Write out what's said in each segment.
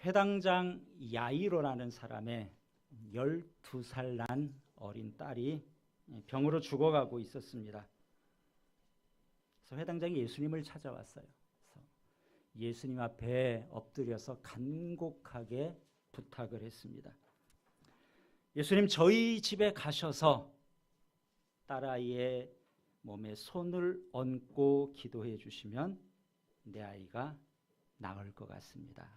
회당장 야이로라는 사람의 12살 난 어린 딸이 병으로 죽어가고 있었습니다. 그래서 회당장이 예수님을 찾아왔어요. 그래서 예수님 앞에 엎드려서 간곡하게 부탁을 했습니다. 예수님, 저희 집에 가셔서 딸아이의 몸에 손을 얹고 기도해 주시면 내 아이가 나을 것 같습니다.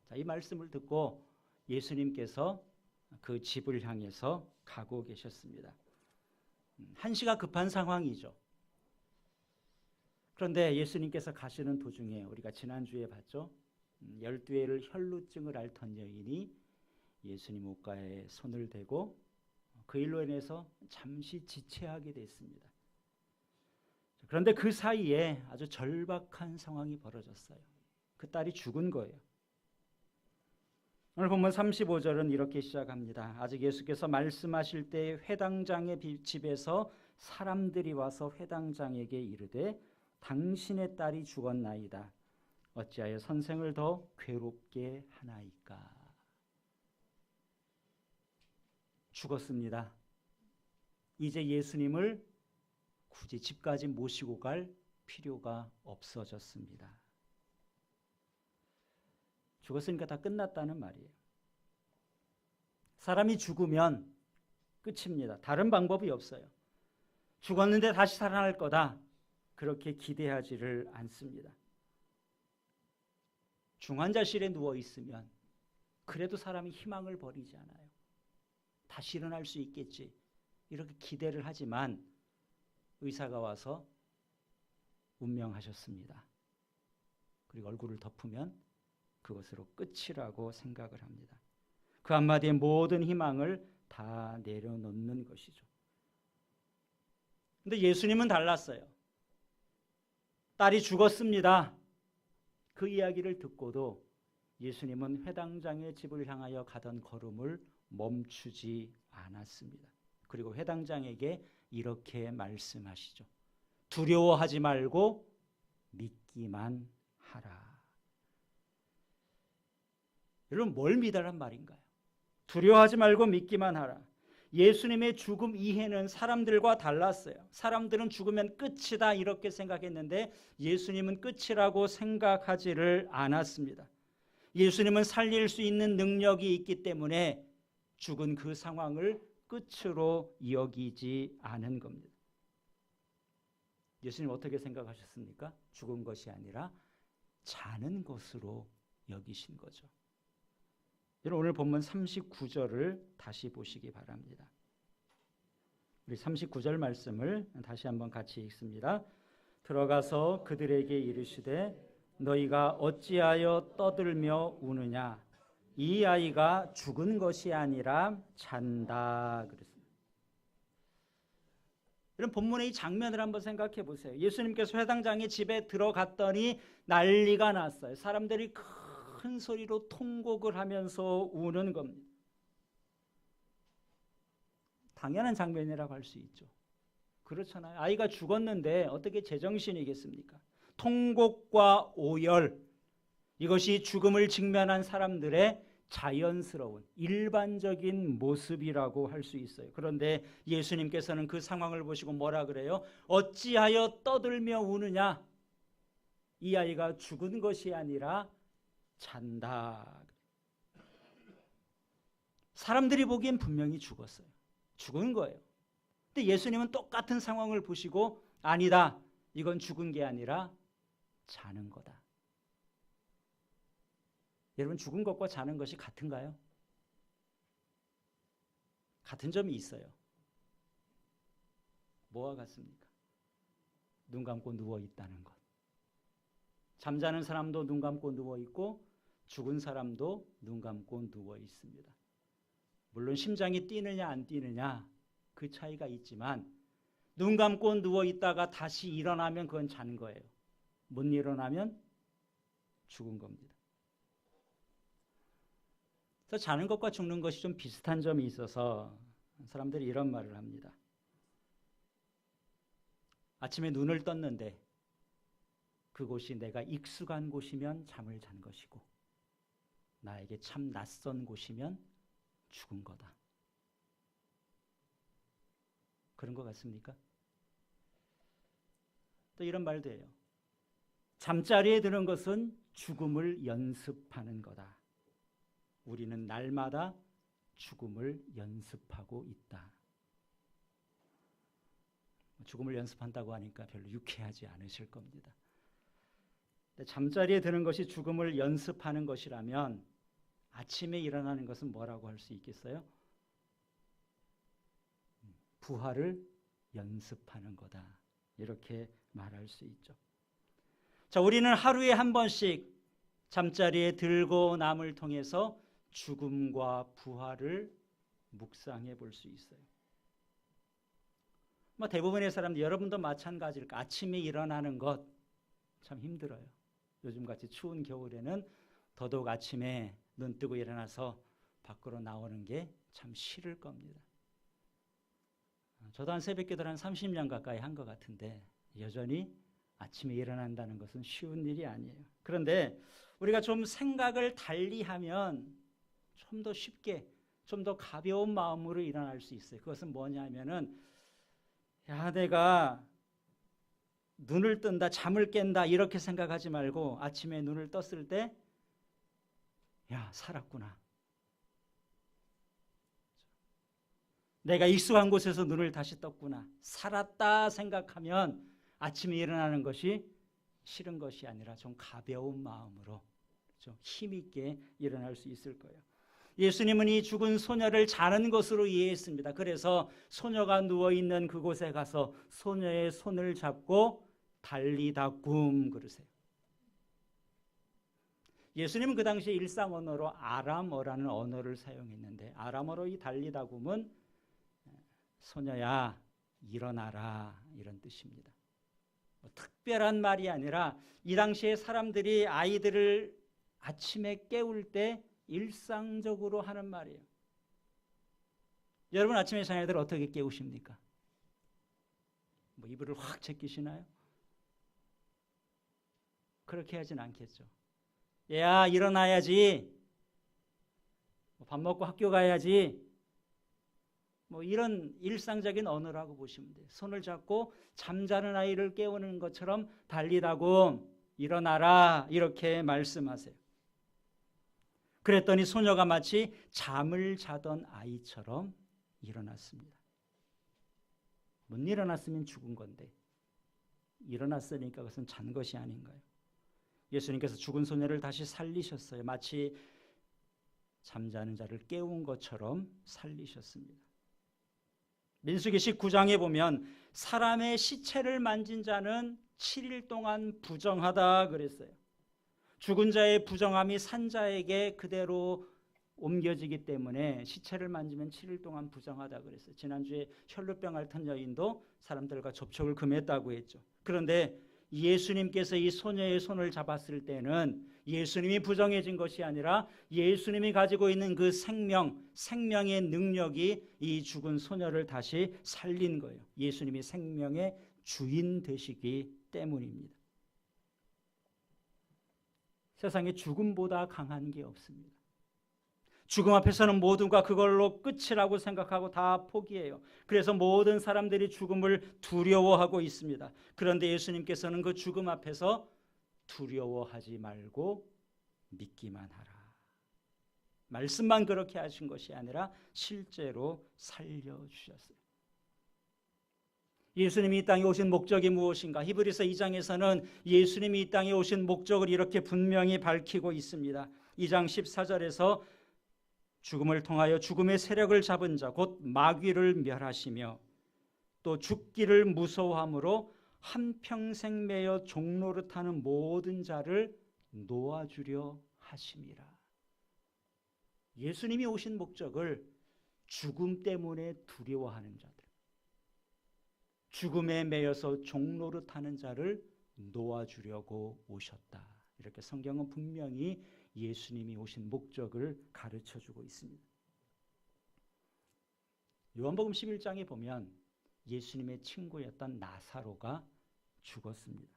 자, 이 말씀을 듣고 예수님께서 그 집을 향해서 가고 계셨습니다. 한시가 급한 상황이죠. 그런데 예수님께서 가시는 도중에 우리가 지난주에 봤죠. 12회를 혈루증을 앓던 여인이 예수님 옷가에 손을 대고 그 일로 인해서 잠시 지체하게 됐습니다. 그런데 그 사이에 아주 절박한 상황이 벌어졌어요. 그 딸이 죽은 거예요. 오늘 본문 35절은 이렇게 시작합니다. 아직 예수께서 말씀하실 때 회당장의 집에서 사람들이 와서 회당장에게 이르되 당신의 딸이 죽었나이다. 어찌하여 선생을 더 괴롭게 하나이까. 죽었습니다. 이제 예수님을 굳이 집까지 모시고 갈 필요가 없어졌습니다. 죽었으니까 다 끝났다는 말이에요. 사람이 죽으면 끝입니다. 다른 방법이 없어요. 죽었는데 다시 살아날 거다. 그렇게 기대하지를 않습니다. 중환자실에 누워 있으면 그래도 사람이 희망을 버리지 않아요. 다시 일어날 수 있겠지. 이렇게 기대를 하지만 의사가 와서 운명하셨습니다. 그리고 얼굴을 덮으면 그것으로 끝이라고 생각을 합니다. 그 한마디에 모든 희망을 다 내려놓는 것이죠. 그런데 예수님은 달랐어요. 딸이 죽었습니다. 그 이야기를 듣고도 예수님은 회당장의 집을 향하여 가던 걸음을 멈추지 않았습니다. 그리고 회당장에게 이렇게 말씀하시죠. 두려워하지 말고 믿기만 하라. 여러분, 뭘 믿으란 말인가요? 두려워하지 말고 믿기만 하라. 예수님의 죽음 이해는 사람들과 달랐어요. 사람들은 죽으면 끝이다 이렇게 생각했는데 예수님은 끝이라고 생각하지를 않았습니다. 예수님은 살릴 수 있는 능력이 있기 때문에 죽은 그 상황을 끝으로 여기지 않은 겁니다. 예수님 어떻게 생각하셨습니까? 죽은 것이 아니라 자는 것으로 여기신 거죠. 여러분, 오늘 본문 39절을 다시 보시기 바랍니다. 우리 39절 말씀을 다시 한번 같이 읽습니다. 들어가서 그들에게 이르시되 너희가 어찌하여 떠들며 우느냐? 이 아이가 죽은 것이 아니라 잔다 그랬습니다. 이런 본문의 이 장면을 한번 생각해 보세요. 예수님께서 회당장의 집에 들어갔더니 난리가 났어요. 사람들이 큰 소리로 통곡을 하면서 우는 겁니다. 당연한 장면이라고 할 수 있죠. 그렇잖아요. 아이가 죽었는데 어떻게 제정신이겠습니까? 통곡과 오열, 이것이 죽음을 직면한 사람들의 자연스러운 일반적인 모습이라고 할 수 있어요. 그런데 예수님께서는 그 상황을 보시고 뭐라 그래요? 어찌하여 떠들며 우느냐? 이 아이가 죽은 것이 아니라 잔다. 사람들이 보기엔 분명히 죽었어요. 죽은 거예요. 근데 예수님은 똑같은 상황을 보시고 아니다. 이건 죽은 게 아니라 자는 거다. 여러분, 죽은 것과 자는 것이 같은가요? 같은 점이 있어요. 뭐와 같습니까? 눈 감고 누워 있다는 것. 잠자는 사람도 눈 감고 누워 있고 죽은 사람도 눈 감고 누워 있습니다. 물론 심장이 뛰느냐 안 뛰느냐 그 차이가 있지만 눈 감고 누워 있다가 다시 일어나면 그건 잔 거예요. 못 일어나면 죽은 겁니다. 그래서 자는 것과 죽는 것이 좀 비슷한 점이 있어서 사람들이 이런 말을 합니다. 아침에 눈을 떴는데 그곳이 내가 익숙한 곳이면 잠을 잔 것이고 나에게 참 낯선 곳이면 죽은 거다. 그런 것 같습니까? 또 이런 말도 해요. 잠자리에 드는 것은 죽음을 연습하는 거다. 우리는 날마다 죽음을 연습하고 있다. 죽음을 연습한다고 하니까 별로 유쾌하지 않으실 겁니다. 잠자리에 드는 것이 죽음을 연습하는 것이라면 아침에 일어나는 것은 뭐라고 할 수 있겠어요? 부활을 연습하는 거다. 이렇게 말할 수 있죠. 자, 우리는 하루에 한 번씩 잠자리에 들고 남을 통해서 죽음과 부활을 묵상해 볼 수 있어요. 대부분의 사람들, 여러분도 마찬가지일 까 아침에 일어나는 것 참 힘들어요. 요즘같이 추운 겨울에는 더더욱 아침에 눈 뜨고 일어나서 밖으로 나오는 게 참 싫을 겁니다. 저도 한 새벽기도를 한 30년 가까이 한 것 같은데 여전히 아침에 일어난다는 것은 쉬운 일이 아니에요. 그런데 우리가 좀 생각을 달리하면 좀 더 쉽게, 좀 더 가벼운 마음으로 일어날 수 있어요. 그것은 뭐냐면은 내가 눈을 뜬다, 잠을 깬다 이렇게 생각하지 말고 아침에 눈을 떴을 때 살았구나. 내가 익숙한 곳에서 눈을 다시 떴구나. 살았다 생각하면 아침에 일어나는 것이 싫은 것이 아니라 좀 가벼운 마음으로 좀 힘있게 일어날 수 있을 거예요. 예수님은 이 죽은 소녀를 자는 것으로 이해했습니다. 그래서 소녀가 누워있는 그곳에 가서 소녀의 손을 잡고 달리다 굼 그러세요. 예수님은 그 당시에 일상 언어로 아람어라는 언어를 사용했는데 아람어로 이 달리다 굼은 소녀야 일어나라 이런 뜻입니다. 특별한 말이 아니라 이 당시에 사람들이 아이들을 아침에 깨울 때 일상적으로 하는 말이에요. 여러분 아침에 자녀들 어떻게 깨우십니까? 이불을 확 제끼시나요? 그렇게 하진 않겠죠. 얘야 일어나야지. 밥 먹고 학교 가야지. 이런 일상적인 언어라고 보시면 돼요. 손을 잡고 잠자는 아이를 깨우는 것처럼 달리다고 일어나라 이렇게 말씀하세요. 그랬더니 소녀가 마치 잠을 자던 아이처럼 일어났습니다. 못 일어났으면 죽은 건데 일어났으니까 그것은 잔 것이 아닌가요? 예수님께서 죽은 소녀를 다시 살리셨어요. 마치 잠자는 자를 깨운 것처럼 살리셨습니다. 민수기 19장에 보면 사람의 시체를 만진 자는 7일 동안 부정하다 그랬어요. 죽은 자의 부정함이 산 자에게 그대로 옮겨지기 때문에 시체를 만지면 7일 동안 부정하다 그랬어요. 지난주에 혈루병 앓던 여인도 사람들과 접촉을 금했다고 했죠. 그런데 예수님께서 이 소녀의 손을 잡았을 때는 예수님이 부정해진 것이 아니라 예수님이 가지고 있는 그 생명의 능력이 이 죽은 소녀를 다시 살린 거예요. 예수님이 생명의 주인 되시기 때문입니다. 세상에 죽음보다 강한 게 없습니다. 죽음 앞에서는 모두가 그걸로 끝이라고 생각하고 다 포기해요. 그래서 모든 사람들이 죽음을 두려워하고 있습니다. 그런데 예수님께서는 그 죽음 앞에서 두려워하지 말고 믿기만 하라. 말씀만 그렇게 하신 것이 아니라 실제로 살려주셨어요. 예수님이 이 땅에 오신 목적이 무엇인가? 히브리서 2장에서는 예수님이 이 땅에 오신 목적을 이렇게 분명히 밝히고 있습니다. 2장 14절에서 죽음을 통하여 죽음의 세력을 잡은 자 곧 마귀를 멸하시며 또 죽기를 무서워함으로 한평생 매여 종노릇하는 모든 자를 놓아주려 하심이라. 예수님이 오신 목적을 죽음 때문에 두려워하는 자들, 죽음에 매여서 종노릇하는 자를 놓아주려고 오셨다. 이렇게 성경은 분명히 예수님이 오신 목적을 가르쳐주고 있습니다. 요한복음 11장에 보면 예수님의 친구였던 나사로가 죽었습니다.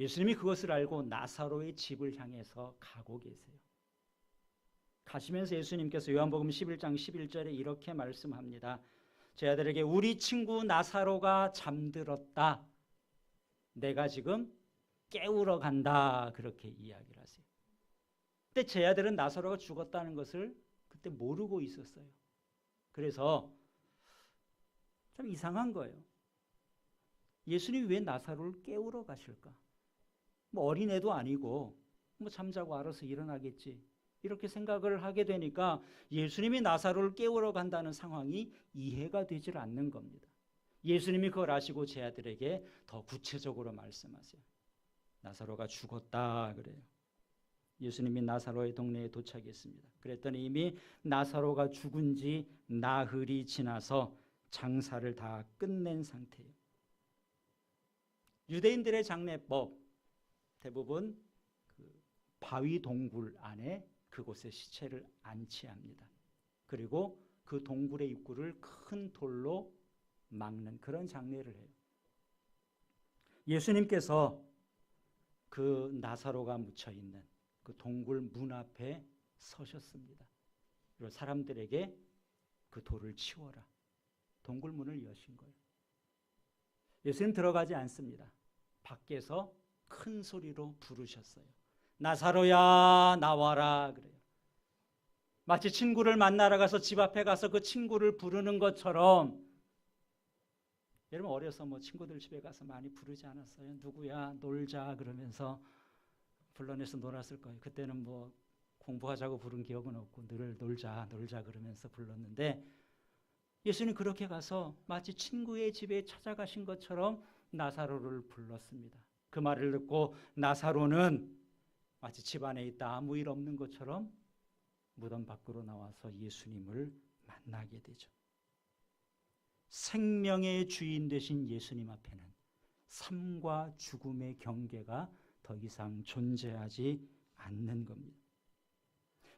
예수님이 그것을 알고 나사로의 집을 향해서 가고 계세요. 가시면서 예수님께서 요한복음 11장 11절에 이렇게 말씀합니다. 제 아들에게 우리 친구 나사로가 잠들었다. 내가 지금 깨우러 간다. 그렇게 이야기를 하세요. 그때 제 아들은 나사로가 죽었다는 것을 그때 모르고 있었어요. 그래서 참 이상한 거예요. 예수님이 왜 나사로를 깨우러 가실까? 뭐 어린애도 아니고 뭐 잠자고 알아서 일어나겠지. 이렇게 생각을 하게 되니까 예수님이 나사로를 깨우러 간다는 상황이 이해가 되질 않는 겁니다. 예수님이 그걸 아시고 제 아들에게 더 구체적으로 말씀하세요. 나사로가 죽었다 그래요. 예수님이 나사로의 동네에 도착했습니다. 그랬더니 이미 나사로가 죽은 지 나흘이 지나서 장사를 다 끝낸 상태예요. 유대인들의 장례법 대부분 그 바위 동굴 안에 그곳에 시체를 안치합니다. 그리고 그 동굴의 입구를 큰 돌로 막는 그런 장례를 해요. 예수님께서 그 나사로가 묻혀 있는 그 동굴 문 앞에 서셨습니다. 그리고 사람들에게 그 돌을 치워라. 동굴 문을 여신 거예요. 예수님 들어가지 않습니다. 밖에서 큰 소리로 부르셨어요. 나사로야 나와라 그래요. 마치 친구를 만나러 가서 집 앞에 가서 그 친구를 부르는 것처럼. 여러분 어려서 뭐 친구들 집에 가서 많이 부르지 않았어요? 누구야 놀자 그러면서 불러내서 놀았을 거예요. 그때는 뭐 공부하자고 부른 기억은 없고 늘 놀자 그러면서 불렀는데 예수님 그렇게 가서 마치 친구의 집에 찾아가신 것처럼 나사로를 불렀습니다. 그 말을 듣고 나사로는 마치 집 안에 있다 아무 일 없는 것처럼 무덤 밖으로 나와서 예수님을 만나게 되죠. 생명의 주인 되신 예수님 앞에는 삶과 죽음의 경계가 더 이상 존재하지 않는 겁니다.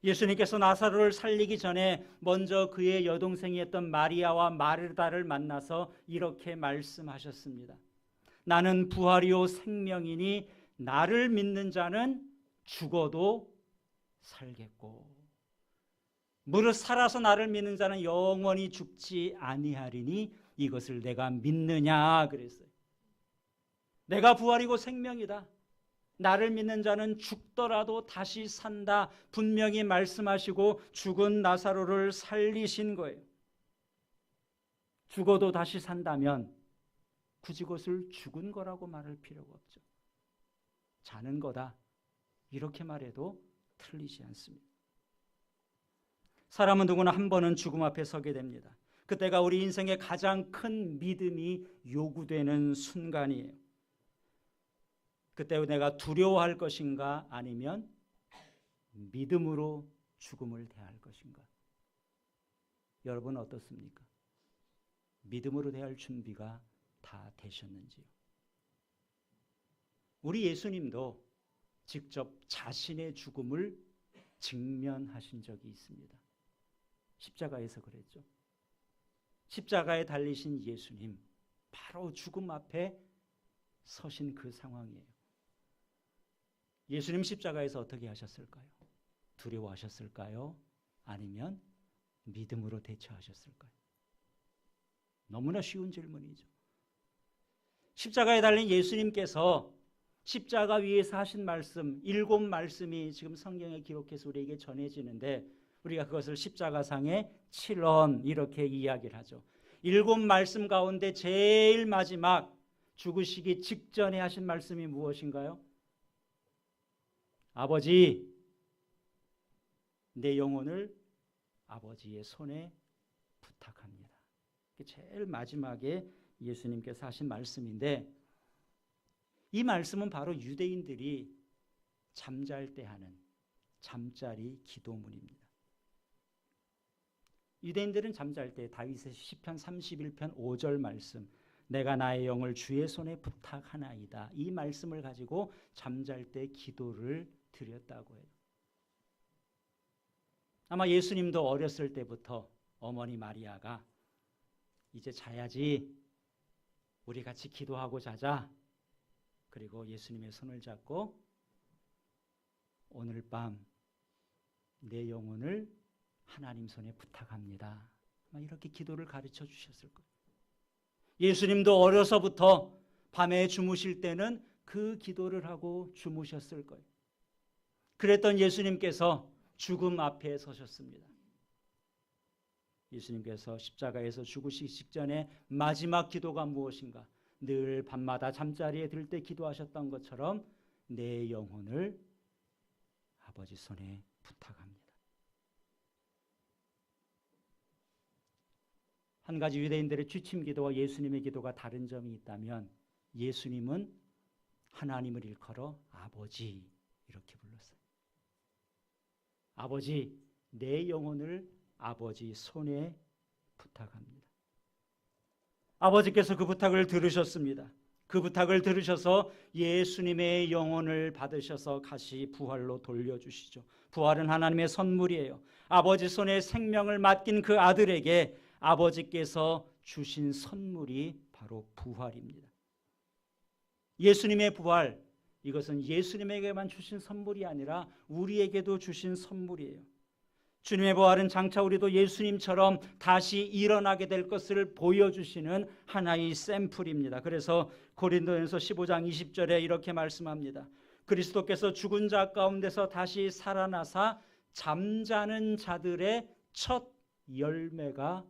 예수님께서 나사로를 살리기 전에 먼저 그의 여동생이었던 마리아와 마르다를 만나서 이렇게 말씀하셨습니다. 나는 부활이요 생명이니 나를 믿는 자는 죽어도 살겠고 무릇 살아서 나를 믿는 자는 영원히 죽지 아니하리니 이것을 내가 믿느냐 그랬어요. 내가 부활이고 생명이다. 나를 믿는 자는 죽더라도 다시 산다. 분명히 말씀하시고 죽은 나사로를 살리신 거예요. 죽어도 다시 산다면 굳이 그것을 죽은 거라고 말할 필요가 없죠. 자는 거다. 이렇게 말해도 틀리지 않습니다. 사람은 누구나 한 번은 죽음 앞에 서게 됩니다. 그때가 우리 인생의 가장 큰 믿음이 요구되는 순간이에요. 그때 내가 두려워할 것인가 아니면 믿음으로 죽음을 대할 것인가? 여러분 어떻습니까? 믿음으로 대할 준비가 다 되셨는지요? 우리 예수님도 직접 자신의 죽음을 직면하신 적이 있습니다. 십자가에서 그랬죠. 십자가에 달리신 예수님, 바로 죽음 앞에 서신 그 상황이에요. 예수님 십자가에서 어떻게 하셨을까요? 두려워하셨을까요? 아니면 믿음으로 대처하셨을까요? 너무나 쉬운 질문이죠. 십자가에 달린 예수님께서 십자가 위에서 하신 말씀, 7말씀이 지금 성경에 기록해서 우리에게 전해지는데 우리가 그것을 십자가상의 7원 이렇게 이야기를 하죠. 7말씀 가운데 제일 마지막 죽으시기 직전에 하신 말씀이 무엇인가요? 아버지, 내 영혼을 아버지의 손에 부탁합니다. 제일 마지막에 예수님께서 하신 말씀인데 이 말씀은 바로 유대인들이 잠잘 때 하는 잠자리 기도문입니다. 유대인들은 잠잘 때 다윗의 시편 31편 5절 말씀 내가 나의 영을 주의 손에 부탁하나이다. 이 말씀을 가지고 잠잘 때 기도를 드렸다고 해요. 아마 예수님도 어렸을 때부터 어머니 마리아가 이제 자야지 우리 같이 기도하고 자자 그리고 예수님의 손을 잡고 오늘 밤 내 영혼을 하나님 손에 부탁합니다. 이렇게 기도를 가르쳐 주셨을 거예요. 예수님도 어려서부터 밤에 주무실 때는 그 기도를 하고 주무셨을 거예요. 그랬던 예수님께서 죽음 앞에 서셨습니다. 예수님께서 십자가에서 죽으시기 직전에 마지막 기도가 무엇인가? 늘 밤마다 잠자리에 들 때 기도하셨던 것처럼 내 영혼을 아버지 손에 부탁합니다. 한 가지 유대인들의 취침 기도와 예수님의 기도가 다른 점이 있다면 예수님은 하나님을 일컬어 아버지 이렇게 불렀어요. 아버지, 내 영혼을 아버지 손에 부탁합니다. 아버지께서 그 부탁을 들으셨습니다. 그 부탁을 들으셔서 예수님의 영혼을 받으셔서 다시 부활로 돌려주시죠. 부활은 하나님의 선물이에요. 아버지 손에 생명을 맡긴 그 아들에게 아버지께서 주신 선물이 바로 부활입니다. 예수님의 부활, 이것은 예수님에게만 주신 선물이 아니라 우리에게도 주신 선물이에요. 주님의 부활은 장차 우리도 예수님처럼 다시 일어나게 될 것을 보여주시는 하나의 샘플입니다. 그래서 고린도전서 15장 20절에 이렇게 말씀합니다. 그리스도께서 죽은 자 가운데서 다시 살아나사 잠자는 자들의 첫 열매가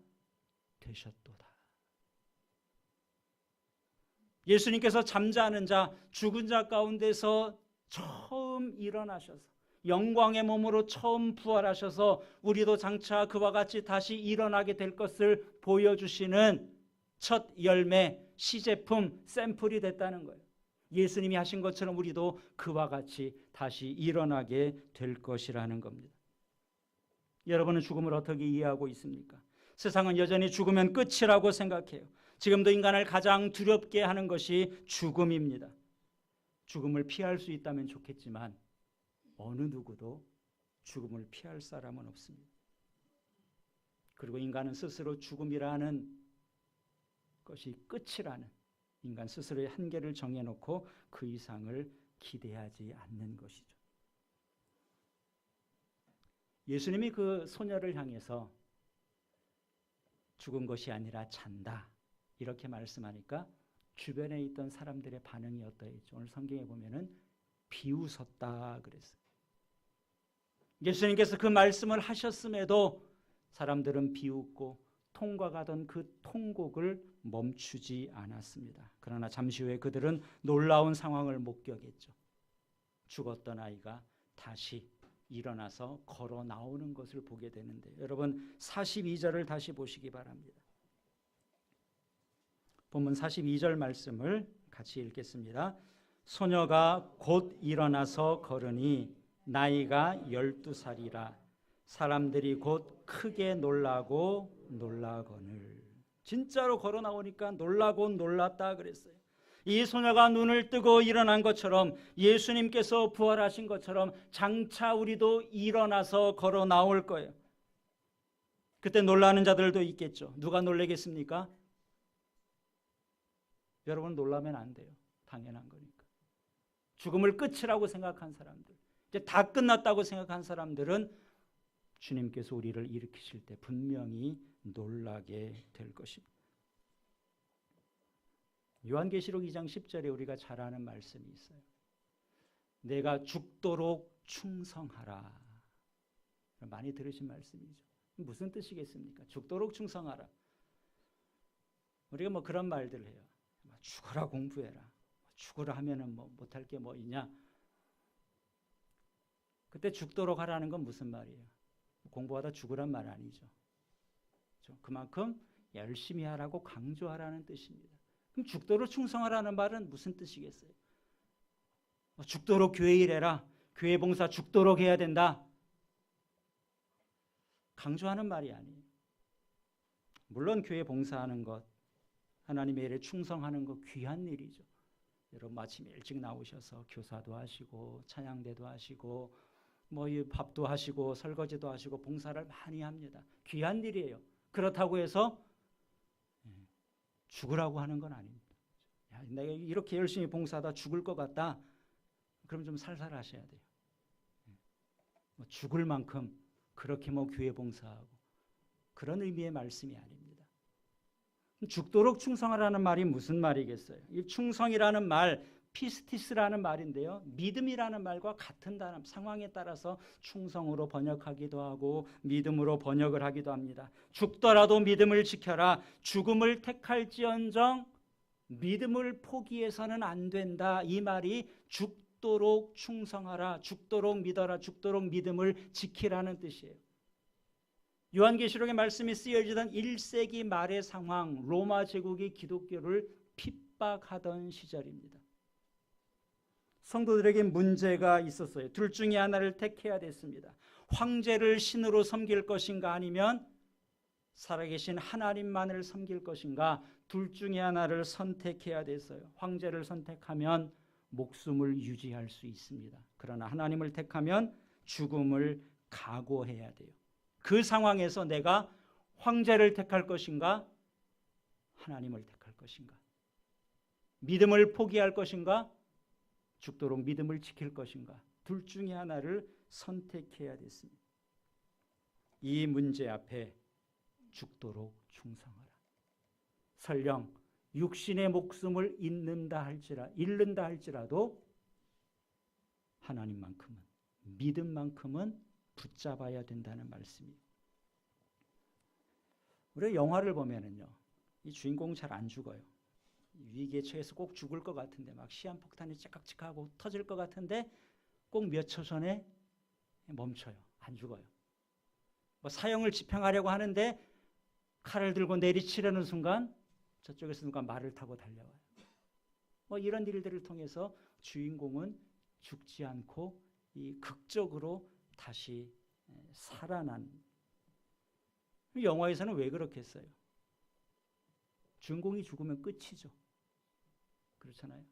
되셨도다. 예수님께서 잠자는 자, 죽은 자 가운데서 처음 일어나셔서 영광의 몸으로 처음 부활하셔서 우리도 장차 그와 같이 다시 일어나게 될 것을 보여주시는 첫 열매, 시제품, 샘플이 됐다는 거예요. 예수님이 하신 것처럼 우리도 그와 같이 다시 일어나게 될 것이라는 겁니다. 여러분은 죽음을 어떻게 이해하고 있습니까? 세상은 여전히 죽으면 끝이라고 생각해요. 지금도 인간을 가장 두렵게 하는 것이 죽음입니다. 죽음을 피할 수 있다면 좋겠지만 어느 누구도 죽음을 피할 사람은 없습니다. 그리고 인간은 스스로 죽음이라는 것이 끝이라는 인간 스스로의 한계를 정해놓고 그 이상을 기대하지 않는 것이죠. 예수님이 그 소녀를 향해서 죽은 것이 아니라 잔다 이렇게 말씀하니까 주변에 있던 사람들의 반응이 어떠했죠? 오늘 성경에 보면은 비웃었다 그랬어요. 예수님께서 그 말씀을 하셨음에도 사람들은 비웃고 통과가던 그 통곡을 멈추지 않았습니다. 그러나 잠시 후에 그들은 놀라운 상황을 목격했죠. 죽었던 아이가 다시 일어나서 걸어 나오는 것을 보게 되는데 여러분 42절을 다시 보시기 바랍니다. 본문 42절 말씀을 같이 읽겠습니다. 소녀가 곧 일어나서 걸으니 나이가 12살이라 사람들이 곧 크게 놀라고 놀라거늘. 진짜로 걸어 나오니까 놀라고 놀랐다 그랬어요. 이 소녀가 눈을 뜨고 일어난 것처럼 예수님께서 부활하신 것처럼 장차 우리도 일어나서 걸어 나올 거예요. 그때 놀라는 자들도 있겠죠. 누가 놀라겠습니까? 여러분 놀라면 안 돼요. 당연한 거니까. 죽음을 끝이라고 생각한 사람들, 이제 다 끝났다고 생각한 사람들은 주님께서 우리를 일으키실 때 분명히 놀라게 될 것입니다. 요한계시록 2장 10절에 우리가 잘 아는 말씀이 있어요. 내가 죽도록 충성하라. 많이 들으신 말씀이죠. 무슨 뜻이겠습니까? 죽도록 충성하라. 우리가 뭐 그런 말들을 해요. 죽어라 공부해라. 죽으라 하면은 뭐 못할 게 뭐 있냐? 그때 죽도록 하라는 건 무슨 말이에요? 공부하다 죽으란 말 아니죠. 그만큼 열심히 하라고 강조하라는 뜻입니다. 그럼 죽도록 충성하라는 말은 무슨 뜻이겠어요? 죽도록 교회 일해라. 교회 봉사 죽도록 해야 된다. 강조하는 말이 아니에요. 물론 교회 봉사하는 것, 하나님의 일에 충성하는 것 귀한 일이죠. 여러분 아침 일찍 나오셔서 교사도 하시고 찬양대도 하시고 뭐 밥도 하시고 설거지도 하시고 봉사를 많이 합니다. 귀한 일이에요. 그렇다고 해서 죽으라고 하는 건 아닙니다. 내가 이렇게 열심히 봉사하다 죽을 것 같다. 그럼 좀 살살 하셔야 돼요. 죽을 만큼 그렇게 교회 봉사하고 그런 의미의 말씀이 아닙니다. 죽도록 충성하라는 말이 무슨 말이겠어요? 이 충성이라는 말, 피스티스라는 말인데요. 믿음이라는 말과 같은 단어, 상황에 따라서 충성으로 번역하기도 하고 믿음으로 번역을 하기도 합니다. 죽더라도 믿음을 지켜라. 죽음을 택할지언정 믿음을 포기해서는 안 된다. 이 말이 죽도록 충성하라, 죽도록 믿어라, 죽도록 믿음을 지키라는 뜻이에요. 요한계시록의 말씀이 쓰여지던 1세기 말의 상황, 로마 제국이 기독교를 핍박하던 시절입니다. 성도들에게 문제가 있었어요. 둘 중에 하나를 택해야 됐습니다. 황제를 신으로 섬길 것인가 아니면 살아계신 하나님만을 섬길 것인가, 둘 중에 하나를 선택해야 됐어요. 황제를 선택하면 목숨을 유지할 수 있습니다. 그러나 하나님을 택하면 죽음을 각오해야 돼요. 그 상황에서 내가 황제를 택할 것인가, 하나님을 택할 것인가, 믿음을 포기할 것인가, 죽도록 믿음을 지킬 것인가, 둘 중에 하나를 선택해야 됐습니다. 이 문제 앞에 죽도록 충성하라. 설령 육신의 목숨을 잃는다 할지라도 하나님만큼은, 믿음만큼은 붙잡아야 된다는 말씀이에요. 우리가 영화를 보면은요, 이 주인공은 잘 안 죽어요. 위기에 처해서 꼭 죽을 것 같은데, 막 시한폭탄이 찌깍찌깍하고 터질 것 같은데 꼭 몇 초 전에 멈춰요. 안 죽어요. 사형을 집행하려고 하는데 칼을 들고 내리치려는 순간 저쪽에서 누가 말을 타고 달려와요. 이런 일들을 통해서 주인공은 죽지 않고 이 극적으로 다시 살아난. 영화에서는 왜 그렇게 했어요? 주인공이 죽으면 끝이죠. 그렇잖아요.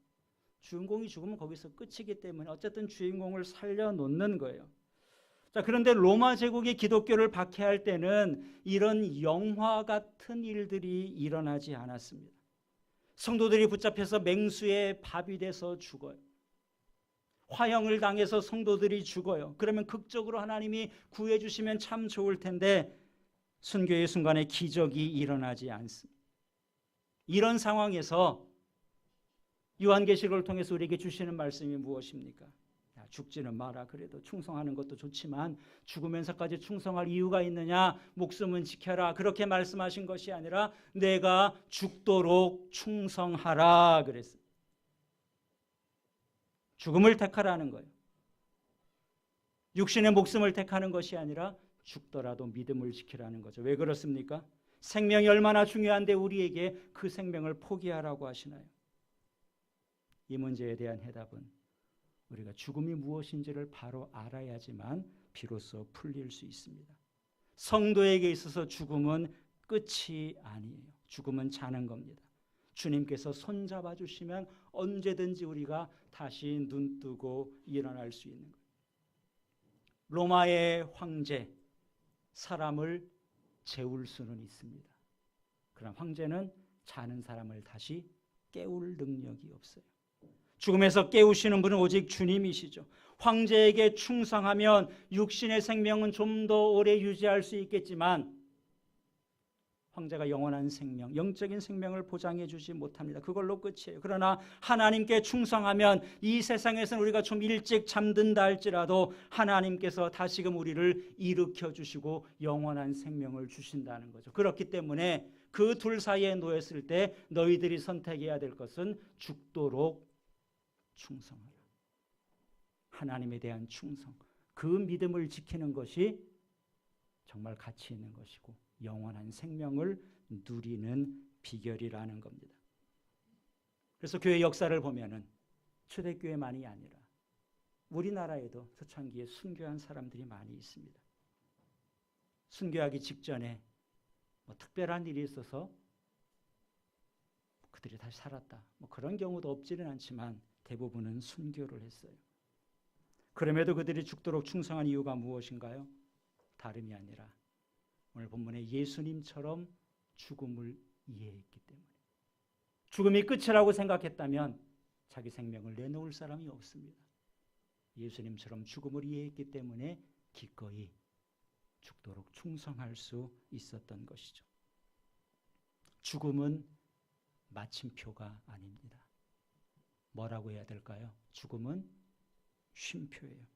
주인공이 죽으면 거기서 끝이기 때문에 어쨌든 주인공을 살려놓는 거예요. 자, 그런데 로마 제국이 기독교를 박해할 때는 이런 영화 같은 일들이 일어나지 않았습니다. 성도들이 붙잡혀서 맹수의 밥이 돼서 죽어요. 화형을 당해서 성도들이 죽어요. 그러면 극적으로 하나님이 구해주시면 참 좋을 텐데 순교의 순간에 기적이 일어나지 않습니다. 이런 상황에서 요한계시록을 통해서 우리에게 주시는 말씀이 무엇입니까? 죽지는 마라. 그래도 충성하는 것도 좋지만 죽으면서까지 충성할 이유가 있느냐? 목숨은 지켜라. 그렇게 말씀하신 것이 아니라 내가 죽도록 충성하라 그랬어요. 죽음을 택하라는 거예요. 육신의 목숨을 택하는 것이 아니라 죽더라도 믿음을 지키라는 거죠. 왜 그렇습니까? 생명이 얼마나 중요한데 우리에게 그 생명을 포기하라고 하시나요? 이 문제에 대한 해답은 우리가 죽음이 무엇인지를 바로 알아야지만 비로소 풀릴 수 있습니다. 성도에게 있어서 죽음은 끝이 아니에요. 죽음은 자는 겁니다. 주님께서 손잡아 주시면 언제든지 우리가 다시 눈 뜨고 일어날 수 있는 거예요. 로마의 황제, 사람을 재울 수는 있습니다. 그러나 황제는 자는 사람을 다시 깨울 능력이 없어요. 죽음에서 깨우시는 분은 오직 주님이시죠. 황제에게 충성하면 육신의 생명은 좀 더 오래 유지할 수 있겠지만 황제가 영원한 생명, 영적인 생명을 보장해 주지 못합니다. 그걸로 끝이에요. 그러나 하나님께 충성하면 이 세상에서는 우리가 좀 일찍 잠든다 할지라도 하나님께서 다시금 우리를 일으켜 주시고 영원한 생명을 주신다는 거죠. 그렇기 때문에 그 둘 사이에 놓였을 때 너희들이 선택해야 될 것은 죽도록 충성하라. 하나님에 대한 충성, 그 믿음을 지키는 것이 정말 가치 있는 것이고 영원한 생명을 누리는 비결이라는 겁니다. 그래서 교회 역사를 보면은 초대교회만이 아니라 우리나라에도 초창기에 순교한 사람들이 많이 있습니다. 순교하기 직전에 특별한 일이 있어서 그들이 다시 살았다. 그런 경우도 없지는 않지만 대부분은 순교를 했어요. 그럼에도 그들이 죽도록 충성한 이유가 무엇인가요? 다름이 아니라 오늘 본문의 예수님처럼 죽음을 이해했기 때문에, 죽음이 끝이라고 생각했다면 자기 생명을 내놓을 사람이 없습니다. 예수님처럼 죽음을 이해했기 때문에 기꺼이 죽도록 충성할 수 있었던 것이죠. 죽음은 마침표가 아닙니다. 뭐라고 해야 될까요? 죽음은 쉼표예요.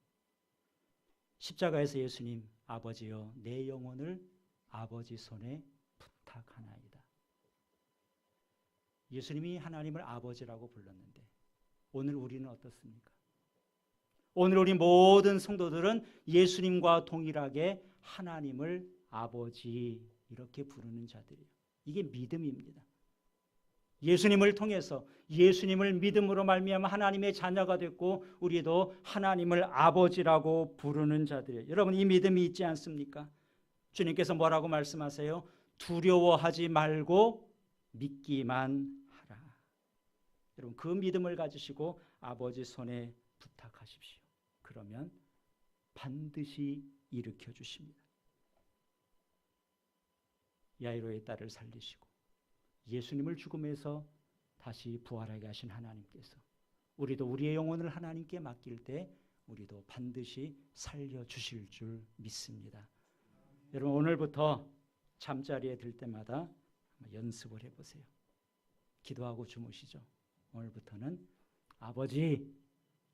십자가에서 예수님, 아버지여 내 영혼을 아버지 손에 부탁하나이다. 예수님이 하나님을 아버지라고 불렀는데 오늘 우리는 어떻습니까? 오늘 우리 모든 성도들은 예수님과 동일하게 하나님을 아버지 이렇게 부르는 자들이에요. 이게 믿음입니다. 예수님을 통해서 예수님을 믿음으로 말미암아 하나님의 자녀가 됐고 우리도 하나님을 아버지라고 부르는 자들이에요. 여러분 이 믿음이 있지 않습니까? 주님께서 뭐라고 말씀하세요? 두려워하지 말고 믿기만 하라. 여러분 그 믿음을 가지시고 아버지 손에 부탁하십시오. 그러면 반드시 일으켜 주십니다. 야이로의 딸을 살리시고 예수님을 죽음에서 다시 부활하게 하신 하나님께서 우리도 우리의 영혼을 하나님께 맡길 때 우리도 반드시 살려주실 줄 믿습니다. 여러분 오늘부터 잠자리에 들 때마다 연습을 해보세요. 기도하고 주무시죠. 오늘부터는 아버지,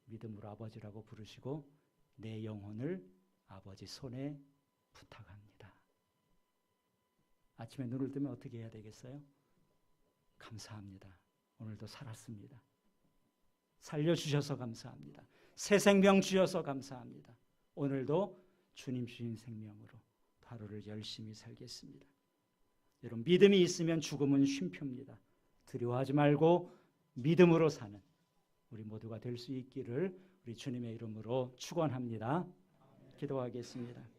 믿음으로 아버지라고 부르시고 내 영혼을 아버지 손에 부탁합니다. 아침에 눈을 뜨면 어떻게 해야 되겠어요? 감사합니다. 오늘도 살았습니다. 살려주셔서 감사합니다. 새 생명 주셔서 감사합니다. 오늘도 주님 주신 생명으로 하루를 열심히 살겠습니다. 여러분 믿음이 있으면 죽음은 쉼표입니다. 두려워하지 말고 믿음으로 사는 우리 모두가 될 수 있기를 우리 주님의 이름으로 축원합니다. 기도하겠습니다.